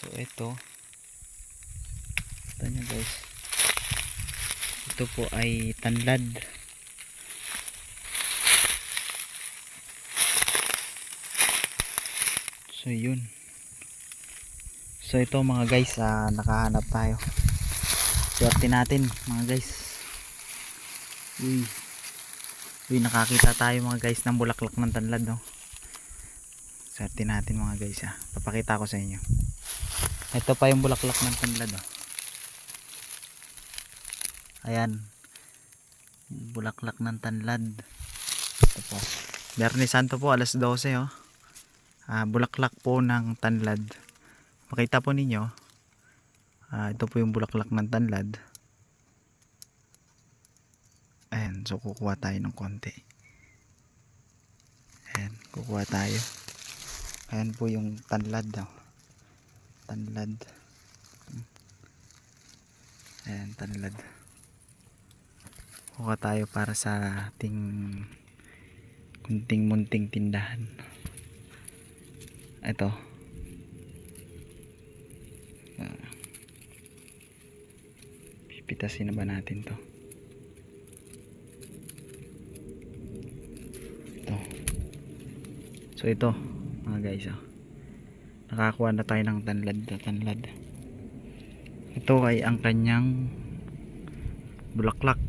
So ito nyo guys, ito po ay tanlad. So yun, so ito mga guys, nakahanap tayo. Swerte natin mga guys. Uy, nakakita tayo mga guys ng bulaklak ng tanlad, no? Swerte natin mga guys, papakita ko sa inyo. Ito pa yung bulaklak ng tanlad, oh. Ayan, bulaklak ng tanlad. Ito po, Biyernes Santo po, alas 12, oh. Bulaklak po ng tanlad. Makita po ninyo, ito po yung bulaklak ng tanlad. Ayan, so kukuha tayo ng konti. Ayan, kukuha tayo. Ayan po yung tanlad, oh. Tanlad. Ayan, tanlad. Kuha tayo para sa ating kunting munting tindahan. Ito. Pipitasin na ba natin to? Ito. So ito mga guys, nakakuha na tayo ng tanlad. Ito ay ang kanyang bulaklak.